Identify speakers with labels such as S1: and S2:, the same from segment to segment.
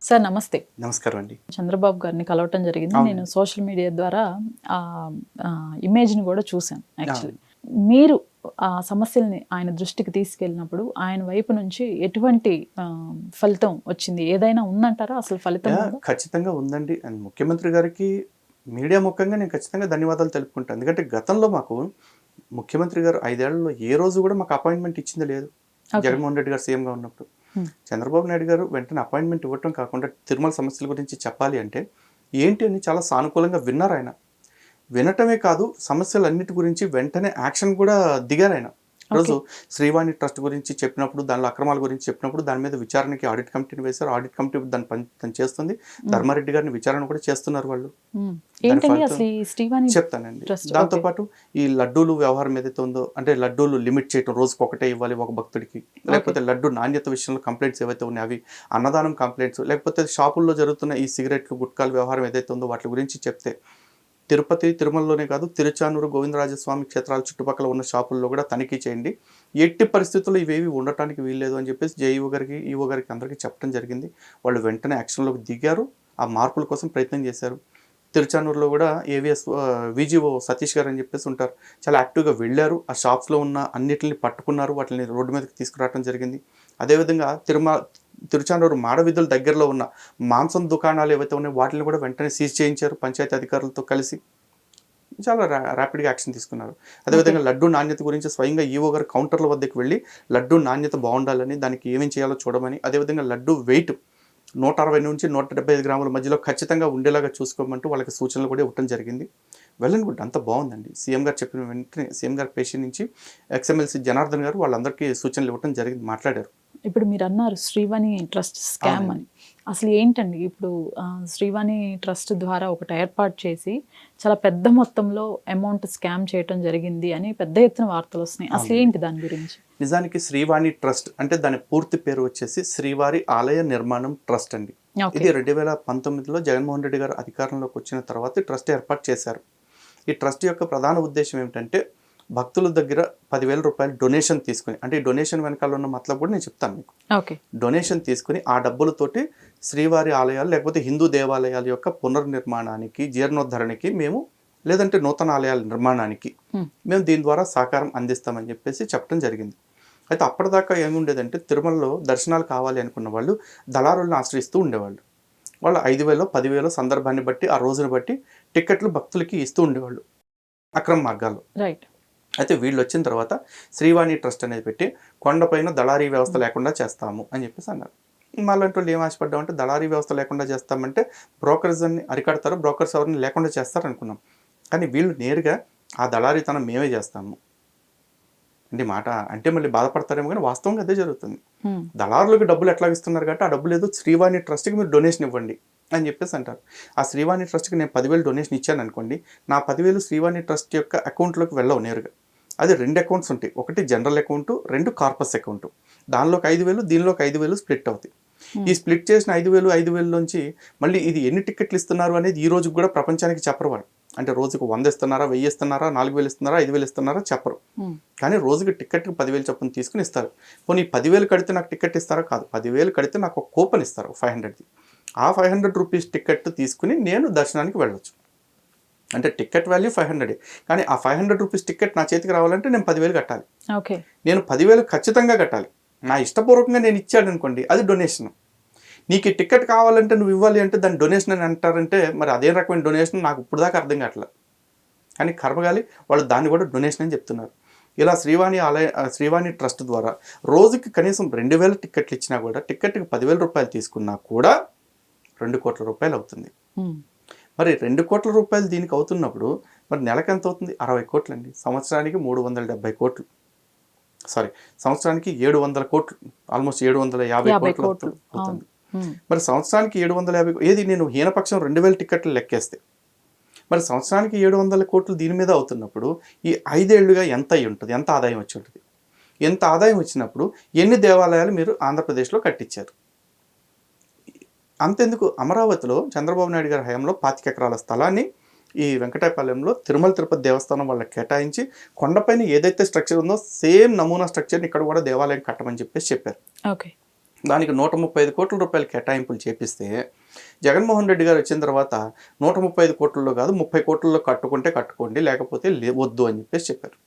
S1: Sir నమస్తే.
S2: నమస్కారం అండి.
S1: చంద్రబాబు గారిని కలవటం జరిగింది.
S2: అవును.
S1: నేను సోషల్ మీడియా ద్వారా ఇమేజ్‌ని కూడా చూశాను యాక్చువల్లీ.
S2: అవును.
S1: మీరు ఆ సమస్యల్ని ఆయన దృష్టికి తీసుకెళ్ళినప్పుడు ఆయన వైపు నుంచి ఎటువంటి ఫలితం వచ్చింది? ఏదైనా ఉందంటారా? అసలు ఫలితం ఉందా?
S2: ఖచ్చితంగా ఉందండి. అండ్ ముఖ్యమంత్రి గారికి మీడియా ముఖంగా నేను ఖచ్చితంగా ధన్యవాదాలు తెలుపుకుంటాను. ఎందుకంటే గతంలో మాకు ముఖ్యమంత్రి గారు 5 ఏళ్లలో ఏ రోజు కూడా మాకు అపాయింట్మెంట్ ఇచ్చింది లేదు.
S1: ఓకే.
S2: జగన్మోహన్ రెడ్డి గారు సీఎంగా ఉన్నప్పుడు.
S1: హ్మ్.
S2: చంద్రబాబు నాయుడు గారు వెంటనే అపాయింట్మెంట్ ఇవ్వటం కాకుండా తిరుమల సమస్యల గురించి చెప్పాలి అంటే ఏంటి అని చాలా సానుకూలంగా విన్నారు ఆయన. వినటమే కాదు, సమస్యలన్నిటి గురించి వెంటనే యాక్షన్ కూడా దిగారాయన. ఈరోజు
S1: ఓకే.
S2: శ్రీవాణి ట్రస్ట్ గురించి చెప్పినప్పుడు, దానిలో అక్రమాల గురించి చెప్పినప్పుడు దాని మీద విచారణకి ఆడిట్ కమిటీని వేశారు. ఆడిట్ కమిటీ దాని పని తను చేస్తుంది. ధర్మారెడ్డి గారిని విచారణ కూడా చేస్తున్నారు వాళ్ళు.
S1: హ్మ్.
S2: దాని
S1: ఏంటండి
S2: ఫలితం
S1: అసలు ఈ శ్రీవాణి
S2: చెప్తానండి.
S1: ట్రస్ట్? ఓకే.
S2: దాంతోపాటు ఈ లడ్డూలు వ్యవహారం ఏదైతే ఉందో, అంటే లడ్డూలు లిమిట్ చేయటం, రోజుకి ఒకటే ఇవ్వాలి ఒక భక్తుడికి. లేకపోతే లడ్డు నాణ్యత విషయంలో కంప్లైంట్స్ ఏవైతే ఉన్నాయో అవి, అన్నదానం కంప్లైంట్స్, లేకపోతే షాపుల్లో జరుగుతున్న ఈ సిగరెట్లు, గుట్కాల వ్యవహారం ఏదైతే ఉందో వాటి గురించి చెప్తే, తిరుపతి, తిరుమలలోనే కాదు, తిరుచానూరు, గోవిందరాజస్వామి క్షేత్రాల చుట్టుపక్కల ఉన్న షాపుల్లో కూడా తనిఖీ చేయండి. ఎట్టి పరిస్థితుల్లో ఇవేవి ఉండటానికి వీల్లేదు అని చెప్పేసి జేఈఓ గారికి, ఈఓ గారికి అందరికీ చెప్పడం జరిగింది. వాళ్ళు వెంటనే యాక్షన్‌లోకి దిగారు. ఆ మార్పుల కోసం ప్రయత్నం చేశారు. తిరుచానూరులో కూడా ఏవిఎస్ వీజీఓ సతీష్ గారు అని చెప్పేసి ఉంటారు. చాలా యాక్టివ్‌గా వెళ్ళారు. ఆ షాప్స్‌లో ఉన్న అన్నిటిని పట్టుకున్నారు. వాటిని రోడ్డు మీదకి తీసుకురావడం జరిగింది. అదేవిధంగా తిరుచానూరు మాడవీధుల దగ్గరలో ఉన్న మాంసం దుకాణాలు ఏవైతే ఉన్నాయో వాటిని కూడా వెంటనే సీజ్ చేయించారు పంచాయతీ అధికారులతో కలిసి. చాలా ర్యాపిడ్‌గా యాక్షన్ తీసుకున్నారు.
S1: ఓకే.
S2: అదేవిధంగా లడ్డూ నాణ్యత గురించి స్వయంగా ఈవో గారు కౌంటర్ల వద్దకు వెళ్ళి లడ్డూ నాణ్యత బాగుండాలని, దానికి ఏమేం చేయాలో చూడమని, అదేవిధంగా లడ్డూ వెయిట్ 160 నుంచి 175 గ్రాముల మధ్యలో ఖచ్చితంగా ఉండేలాగా చూసుకోమంటూ వాళ్ళకి సూచనలు కూడా ఇవ్వడం జరిగింది. వెల్ అండ్ గుడ్, అంతా బాగుందండి. సీఎం గారు చెప్పిన వెంటనే సీఎం గారి పేషి నుంచి ఎక్స్ఎమ్మెల్సీ జనార్దన్ గారు వాళ్ళందరికీ సూచనలు ఇవ్వడం జరిగింది, మాట్లాడారు.
S1: ఇప్పుడు మీరన్నారు శ్రీవాణి ట్రస్ట్ స్కామ్
S2: అవునండి.
S1: అని. అసలు ఏంటండి ఇప్పుడు శ్రీవాణి ట్రస్ట్ ద్వారా ఒకటి ఏర్పాటు చేసి చాలా పెద్ద మొత్తంలో అమౌంట్ స్కామ్ చేయటం జరిగింది అని పెద్ద ఎత్తున వార్తలొస్తున్నాయి. అసలు
S2: అవునండి.
S1: ఏంటి దాని గురించి?
S2: నిజానికి శ్రీవాణి ట్రస్ట్ అంటే దాని పూర్తి పేరు వచ్చేసి శ్రీవారి ఆలయ నిర్మాణం ట్రస్ట్ అండి.
S1: ఓకే.
S2: ఇది 2019లో జగన్మోహన్ రెడ్డి గారు అధికారంలోకి వచ్చిన తర్వాత ఈ ట్రస్ట్ ఏర్పాటు చేశారు. ఈ ట్రస్ట్ యొక్క ప్రధాన ఉద్దేశం ఏమిటంటే భక్తుల దగ్గర ₹10,000 డొనేషన్ తీసుకుని, అంటే ఈ డొనేషన్ వెనకాల ఉన్న మతలబ్ కూడా నేను చెప్తాను మీకు.
S1: ఓకే.
S2: డొనేషన్ తీసుకుని ఆ డబ్బులతోటి శ్రీవారి ఆలయాలు లేకపోతే హిందూ దేవాలయాల యొక్క పునర్నిర్మాణానికి, జీర్ణోద్ధరణకి మేము, లేదంటే నూతన ఆలయాల నిర్మాణానికి
S1: హ్మ్.
S2: మేము దీని ద్వారా సహకారం అందిస్తామని చెప్పేసి చెప్పడం జరిగింది. అయితే అప్పటిదాకా ఏముండేదంటే తిరుమలలో దర్శనాలు కావాలి అనుకున్న వాళ్ళు దళారులను ఆశ్రయిస్తూ ఉండేవాళ్ళు. వాళ్ళు 5,000 10,000 సందర్భాన్ని బట్టి, ఆ రోజును బట్టి టికెట్లు భక్తులకి ఇస్తూ ఉండేవాళ్ళు అక్రమ మార్గాల్లో.
S1: రైట్.
S2: అయితే వీళ్ళు వచ్చిన తర్వాత శ్రీవాణి ట్రస్ట్ అనేది పెట్టి కొండపైన దళారీ వ్యవస్థ లేకుండా చేస్తాము అని చెప్పేసి అన్నారు. మాలాంటి వాళ్ళు ఏం ఆశపడ్డామంటే దళారీ వ్యవస్థ లేకుండా చేస్తామంటే బ్రోకర్స్ అన్ని అరికడతారు, బ్రోకర్స్ ఎవరిని లేకుండా చేస్తారు అనుకున్నాం. కానీ వీళ్ళు నేరుగా ఆ దళారీతనం మేమే చేస్తాము అంటే మాట అంటే మళ్ళీ బాధపడతారేమో, కానీ వాస్తవంగా అదే జరుగుతుంది. దళారులకు డబ్బులు ఎట్లా ఇస్తున్నారు కాబట్టి ఆ డబ్బులు ఏదో శ్రీవాణి ట్రస్ట్కి మీరు డొనేషన్ ఇవ్వండి అని చెప్పేసి అంటారు. ఆ శ్రీవాణి ట్రస్ట్కి నేను 10,000 డొనేషన్ ఇచ్చాను అనుకోండి, నా 10,000 శ్రీవాణి ట్రస్ట్ యొక్క అకౌంట్లోకి వెళ్ళవు నేరుగా. అది 2 అకౌంట్స్ ఉంటాయి. ఒకటి జనరల్ అకౌంటు, 2 కార్పస్ అకౌంటు. దానిలోకి 5,000, దీనిలోకి 5,000 స్ప్లిట్ అవుతాయి. ఈ స్ప్లిట్ చేసిన 5,000 నుంచి మళ్ళీ ఇది ఎన్ని టికెట్లు ఇస్తున్నారు అనేది ఈ రోజుకి కూడా ప్రపంచానికి చెప్పరు వాళ్ళు. అంటే రోజుకు 100 ఇస్తున్నారా, 1000 ఇస్తున్నారా, 4,000 ఇస్తున్నారా, 5,000 ఇస్తున్నారా చెప్పరు. కానీ రోజుకి టికెట్కి 10,000 చొప్పున తీసుకుని ఇస్తారు. పోనీ 10,000 కడితే నాకు టికెట్ ఇస్తారా? కాదు. 10,000 కడితే నాకు ఒక కూపన్ ఇస్తారు 500ది. ఆ ₹500 టికెట్ తీసుకుని నేను దర్శనానికి వెళ్ళొచ్చు. అంటే టికెట్ వాల్యూ 500. కానీ ఆ ₹500 టికెట్ నా చేతికి రావాలంటే నేను 10,000 కట్టాలి.
S1: ఓకే. నేను
S2: 10,000 ఖచ్చితంగా కట్టాలి. నా ఇష్టపూర్వకంగా నేను ఇచ్చాను అనుకోండి, అది డొనేషన్. నీకు ఈ టికెట్ కావాలంటే నువ్వు ఇవ్వాలి అంటే దాన్ని డొనేషన్ అని అంటారంటే మరి అదే రకమైన డొనేషన్ నాకు ఇప్పుడు దాకా అర్థం కావట్లేదు. కానీ కర్మగాలి వాళ్ళు దాన్ని కూడా డొనేషన్ అని చెప్తున్నారు. ఇలా శ్రీవాణి ట్రస్ట్ ద్వారా రోజుకి కనీసం 2,000 టికెట్లు ఇచ్చినా కూడా, టికెట్కి ₹10,000 తీసుకున్నా కూడా ₹2,00,00,000 అవుతుంది. మరి ₹2,00,00,000 దీనికి అవుతున్నప్పుడు మరి నెలకు ఎంత అవుతుంది? 60 కోట్లు అండి. సంవత్సరానికి 370 కోట్లు. సారీ, సంవత్సరానికి 700 కోట్లు, ఆల్మోస్ట్ 750 కోట్లు అవుతుంది. మరి సంవత్సరానికి 750 ఏది నేను హీనపక్షం 2,000 టికెట్లు లెక్కేస్తే మరి సంవత్సరానికి 700 కోట్లు దీని మీద అవుతున్నప్పుడు ఈ 5 ఏళ్లుగా ఎంత అయి ఉంటుంది? ఎంత ఆదాయం వచ్చి ఉంటుంది? ఎంత ఆదాయం వచ్చినప్పుడు ఎన్ని దేవాలయాలు మీరు ఆంధ్రప్రదేశ్లో కట్టించారు? అంతెందుకు, అమరావతిలో చంద్రబాబు నాయుడు గారి హయాంలో 25 ఎకరాల స్థలాన్ని ఈ వెంకటాయపాలెంలో తిరుమల తిరుపతి దేవస్థానం వాళ్ళకి కేటాయించి కొండపైన ఏదైతే స్ట్రక్చర్ ఉందో సేమ్ నమూనా స్ట్రక్చర్ని ఇక్కడ కూడా దేవాలయం కట్టమని చెప్పేసి చెప్పారు.
S1: ఓకే.
S2: దానికి 135 కోట్ల రూపాయలు కేటాయింపులు చేపిస్తే జగన్మోహన్ రెడ్డి గారు వచ్చిన తర్వాత 135 కోట్లలో కాదు 30 కోట్లలో కట్టుకుంటే కట్టుకోండి, లేకపోతే వద్దు అని చెప్పేసి చెప్పారు.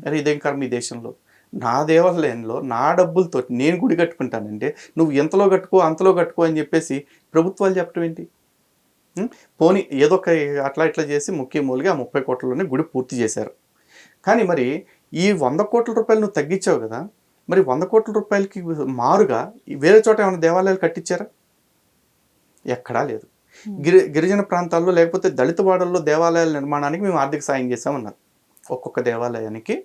S2: అరే ఇదేం కర్మ ఈ దేశంలో? నా దేవాలయంలో నా డబ్బులతో నేను గుడి కట్టుకుంటానంటే నువ్వు ఎంతలో కట్టుకో అంతలో కట్టుకో అని చెప్పేసి ప్రభుత్వాలు చెప్పడం ఏంటి? పోనీ ఏదో ఒక అట్లా ఇట్లా చేసి ముఖ్య మూలిగా ఆ 30 కోట్లలోనే గుడి పూర్తి చేశారు. కానీ మరి ఈ 100 కోట్ల రూపాయలు నువ్వు తగ్గించావు కదా, మరి 100 కోట్ల రూపాయలకి మారుగా వేరే చోట ఏమైనా దేవాలయాలు కట్టించారా? ఎక్కడా లేదు. గిరిజన ప్రాంతాల్లో లేకపోతే దళిత వాడల్లో దేవాలయాల నిర్మాణానికి మేము ఆర్థిక సాయం చేసామన్నారు. ఒక్కొక్క దేవాలయానికి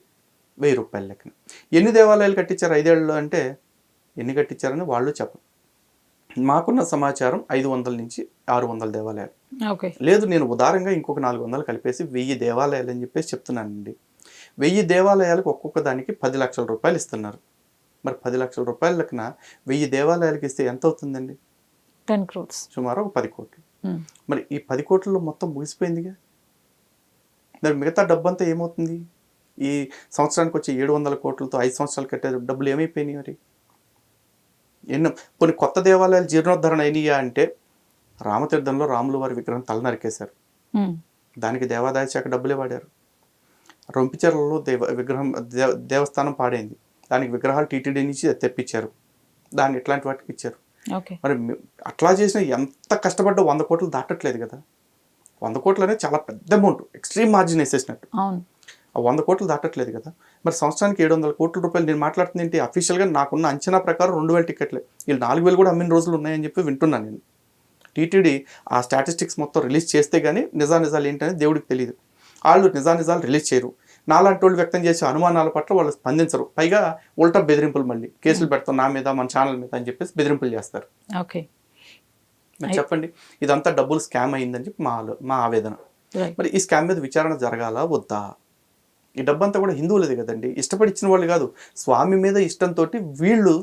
S2: 1000 రూపాయల లెక్కన. ఎన్ని దేవాలయాలు కట్టించారు 5 ఏళ్ళలో అంటే ఎన్ని కట్టించారని వాళ్ళు చెప్పరు. మాకున్న సమాచారం 500 నుంచి 600 దేవాలయాలు. లేదు నేను ఉదారంగా ఇంకొక 400 కలిపేసి 1000 దేవాలయాలు అని చెప్పేసి చెప్తున్నానండి. 1000 దేవాలయాలకు ఒక్కొక్క దానికి 10 లక్షల రూపాయలు ఇస్తున్నారు. మరి 10 లక్షల రూపాయల లెక్కన 1000 దేవాలయాలకు ఇస్తే ఎంత అవుతుందండి?
S1: 10 crores.
S2: సుమారు ఒక 10 కోట్లు. మరి ఈ 10 కోట్లలో మొత్తం ముగిసిపోయిందిగా. మరి మిగతా డబ్బంతా ఏమవుతుంది? ఈ సంవత్సరానికి వచ్చే 700 కోట్లతో 5 సంవత్సరాలు కట్టే డబ్బులు ఏమైపోయినాయి? మరి కొన్ని కొత్త దేవాలయాలు జీర్ణోద్ధరణ అయినాయా అంటే రామతీర్థంలో రాముల వారి విగ్రహం తల నరికేశారు. దానికి దేవాదాయ శాఖ డబ్బులే వాడారు. రొంపిచెర్లలో దేవస్థానం పాడైంది, దానికి విగ్రహాలు టీటీడీ నుంచి తెప్పించారు, దాన్ని ఇట్లాంటి వాటికి ఇచ్చారు. మరి అట్లా చేసిన ఎంత కష్టపడ్డా 100 కోట్లు దాటట్లేదు కదా. 100 కోట్లు అనేది చాలా పెద్ద అమౌంట్, ఎక్స్ట్రీమ్ మార్జిన్ వేసేసినట్టు. ఆ 100 కోట్లు దాటట్లేదు కదా. మరి సంవత్సరానికి 700 కోట్ల రూపాయలు నేను మాట్లాడుతుంది ఏంటి? అఫీషియల్గా నాకున్న అంచనా ప్రకారం 2000 టికెట్లే. వీళ్ళు 4000 కూడా అమ్మిన రోజులు ఉన్నాయని చెప్పి వింటున్నాను నేను. టీటీడీ ఆ స్టాటిస్టిక్స్ మొత్తం రిలీజ్ చేస్తే కానీ నిజాలు ఏంటనేది దేవుడికి తెలియదు. వాళ్ళు నిజాలు రిలీజ్ చేయరు. నాలాంటి వాళ్ళు వ్యక్తం చేసే అనుమానాల పట్ల వాళ్ళు స్పందించరు. పైగా ఉల్టా బెదిరింపులు, మళ్ళీ కేసులు పెడతాం నా మీద మన ఛానల్ మీద అని చెప్పేసి బెదిరింపులు చేస్తారు. మరి చెప్పండి, ఇదంతా డబ్బులు స్కామ్ అయిందని చెప్పి మా ఆవేదన. మరి ఈ స్కామ్ మీద విచారణ జరగాల వద్దా? ఈ డబ్బంతా కూడా హిందువులది కదండి, ఇష్టపడి ఇచ్చిన వాళ్ళు కాదు. స్వామి మీద ఇష్టంతో వీళ్ళు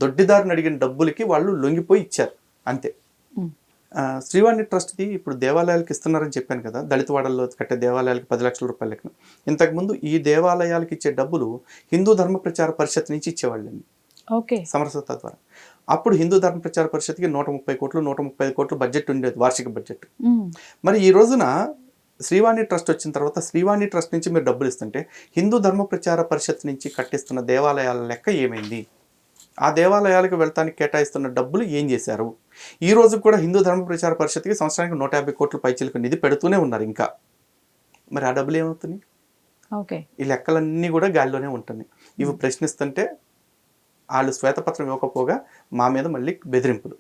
S2: దొడ్డిదారిని అడిగిన డబ్బులకి వాళ్ళు లొంగిపోయి ఇచ్చారు అంతే. శ్రీవాణి ట్రస్ట్ది ఇప్పుడు దేవాలయాలకు ఇస్తున్నారని చెప్పాను కదా, దళితవాడల్లో కట్టే దేవాలయాలకు 10 లక్షల రూపాయల లెక్కన. ఇంతకుముందు ఈ దేవాలయాలకు ఇచ్చే డబ్బులు హిందూ ధర్మ ప్రచార పరిషత్ నుంచి ఇచ్చేవాళ్ళండి, సమరసత ద్వారా. అప్పుడు హిందూ ధర్మ ప్రచార పరిషత్కి 130 కోట్లు 135 కోట్లు బడ్జెట్ ఉండేది, వార్షిక బడ్జెట్. మరి ఈ రోజున శ్రీవాణి ట్రస్ట్ వచ్చిన తర్వాత శ్రీవాణి ట్రస్ట్ నుంచి మీరు డబ్బులు ఇస్తుంటే హిందూ ధర్మ ప్రచార పరిషత్ నుంచి కట్టిస్తున్న దేవాలయాల లెక్క ఏమైంది? ఆ దేవాలయాలకు వెళ్తానికి కేటాయిస్తున్న డబ్బులు ఏం చేశారు? ఈ రోజు కూడా హిందూ ధర్మ ప్రచార పరిషత్కి సంవత్సరానికి 150 కోట్ల పైచిలకు నిధి పెడుతూనే ఉన్నారు ఇంకా. మరి ఆ డబ్బులు ఏమవుతుంది? ఈ లెక్కలన్నీ కూడా గాలిలోనే ఉంటున్నాయి. ఇవి ప్రశ్నిస్తుంటే వాళ్ళు శ్వేతపత్రం ఇవ్వకపోగా మా మీద మళ్ళీ బెదిరింపులు.